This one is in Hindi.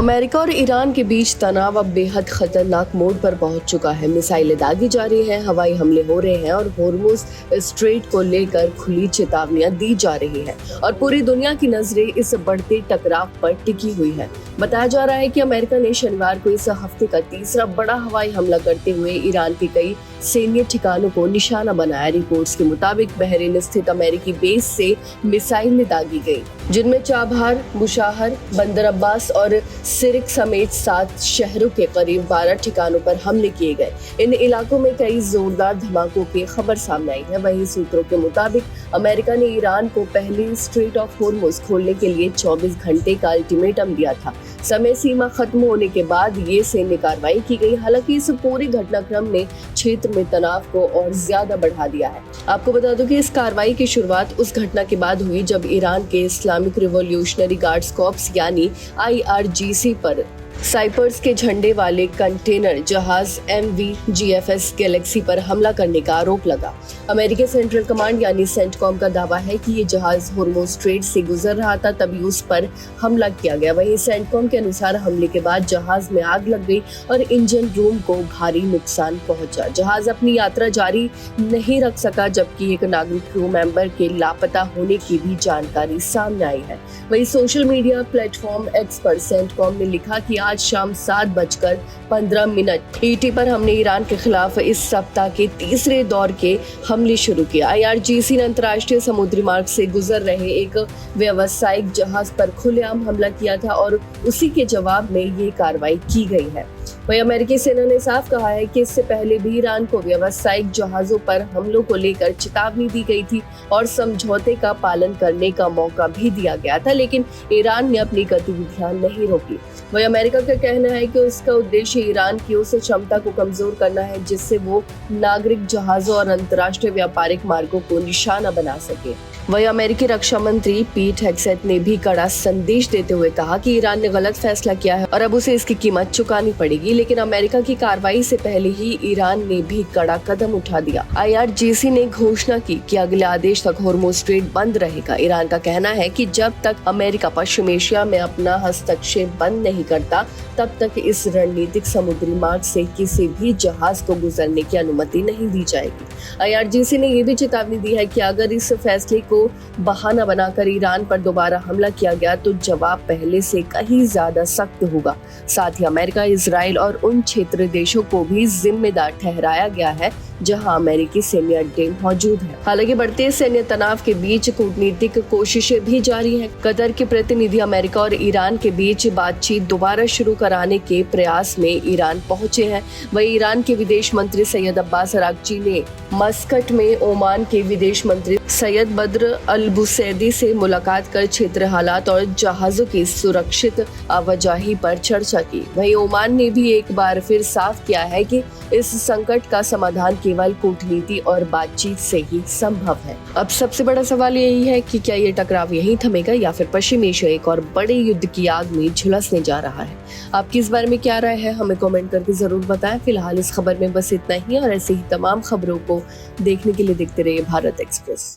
अमेरिका और ईरान के बीच तनाव अब बेहद खतरनाक मोड़ पर पहुंच चुका है। मिसाइलें दागी जा रही हैं, हवाई हमले हो रहे हैं और होर्मुज स्ट्रेट को लेकर खुली चेतावनियां दी जा रही हैं और पूरी दुनिया की नजरें इस बढ़ते टकराव पर टिकी हुई है। बताया जा रहा है कि अमेरिका ने शनिवार को इस हफ्ते का तीसरा बड़ा हवाई हमला करते हुए ईरान के कई सैन्य ठिकानों को निशाना बनाया। रिपोर्ट्स के मुताबिक बहरीन स्थित अमेरिकी बेस से मिसाइलें दागी गई, जिनमें चाबहार, बुशाहर, बंदर अब्बास और सिरिक समेत 7 शहरों के करीब 12 ठिकानों पर हमले किए गए। इन इलाकों में कई जोरदार धमाकों की खबर सामने आई है। वहीं सूत्रों के मुताबिक अमेरिका ने ईरान को पहले स्ट्रेट ऑफ होर्मुज खोलने के लिए 24 घंटे का अल्टीमेटम दिया था। समय सीमा खत्म होने के बाद ये सैन्य कार्रवाई की गई। हालांकि इस पूरे घटनाक्रम ने क्षेत्र में तनाव को और ज्यादा बढ़ा दिया है। आपको बता दूं कि इस कार्रवाई की शुरुआत उस घटना के बाद हुई जब ईरान के इस्लामिक रिवॉल्यूशनरी गार्ड्स कॉर्प्स यानी IRGC पर साइपर्स के झंडे वाले कंटेनर जहाज MV-GFS गैलेक्सी पर हमला करने का आरोप लगा। अमेरिकी सेंट्रल कमांड यानी सेंटकॉम का दावा है कि ये जहाज होर्मुज स्ट्रेट से गुजर रहा था, तभी उस पर हमला किया गया। वहीं सेंटकॉम के अनुसार हमले के बाद जहाज में आग लग गई और इंजन रूम को भारी नुकसान पहुंचा। जहाज अपनी यात्रा जारी नहीं रख सका, जबकि एक नागरिक क्रू मेंबर के लापता होने की भी जानकारी सामने आई है। वहीं सोशल मीडिया प्लेटफॉर्म X पर सेंटकॉम ने लिखा कि आज शाम 7:15 ET पर हमने ईरान के खिलाफ इस सप्ताह के तीसरे दौर के हमले शुरू किया। IRGC ने अंतर्राष्ट्रीय समुद्री मार्ग से गुजर रहे एक व्यावसायिक जहाज पर खुलेआम हमला किया था और उसी के जवाब में ये कार्रवाई की गई है। वहीं अमेरिकी सेना ने साफ कहा है कि इससे पहले भी ईरान को व्यावसायिक जहाजों पर हमलों को लेकर चेतावनी दी गई थी और समझौते का पालन करने का मौका भी दिया गया था, लेकिन ईरान ने अपनी गतिविधियां नहीं रोकी। वहीं अमेरिका का कहना है कि उसका उद्देश्य ईरान की उस क्षमता को कमजोर करना है जिससे वो नागरिक जहाजों और अंतर्राष्ट्रीय व्यापारिक मार्गों को निशाना बना सके। वहीं अमेरिकी रक्षा मंत्री पीट हेग्सेट ने भी कड़ा संदेश देते हुए कहा कि ईरान ने गलत फैसला किया है और अब उसे इसकी कीमत चुकानी पड़ेगी। लेकिन अमेरिका की कार्रवाई से पहले ही ईरान ने भी कड़ा कदम उठा दिया। IRGC ने घोषणा की कि अगले आदेश तक होर्मुज स्ट्रेट बंद रहेगा। ईरान का कहना है कि जब तक अमेरिका पश्चिम एशिया में अपना हस्तक्षेप बंद नहीं करता, तब तक इस रणनीतिक समुद्री मार्ग से किसी भी जहाज को गुजरने की अनुमति नहीं दी जाएगी। IRGC ने यह भी चेतावनी दी है कि अगर इस फैसले को बहाना बनाकर ईरान पर दोबारा हमला किया गया तो जवाब पहले से कहीं ज्यादा सख्त होगा। साथ ही अमेरिका, इजराइल और उन क्षेत्रीय देशों को भी जिम्मेदार ठहराया गया है जहां अमेरिकी सैन्य अड्डे मौजूद हैं। हालांकि बढ़ते सैन्य तनाव के बीच कूटनीतिक कोशिशें भी जारी हैं। कतर के प्रतिनिधि अमेरिका और ईरान के बीच बातचीत दोबारा शुरू कराने के प्रयास में ईरान पहुंचे हैं। वहीं ईरान के विदेश मंत्री सैयद अब्बास अरागची ने मस्कट में ओमान के विदेश मंत्री सैयद बद्र अल-बुसैदी से मुलाकात कर क्षेत्रीय हालात और जहाजों की सुरक्षित आवाजाही पर चर्चा की। वहीं ओमान ने भी एक बार फिर साफ किया है कि इस संकट का समाधान केवल कूटनीति और बातचीत से ही संभव है। अब सबसे बड़ा सवाल यही है कि क्या ये टकराव यहीं थमेगा या फिर पश्चिम एशिया एक और बड़े युद्ध की आग में झुलसने जा रहा है। आपकी इस बारे में क्या राय है, हमें कमेंट करके जरूर बताएं। फिलहाल इस खबर में बस इतना ही और ऐसे ही तमाम खबरों को देखने के लिए देखते रहिए भारत एक्सप्रेस।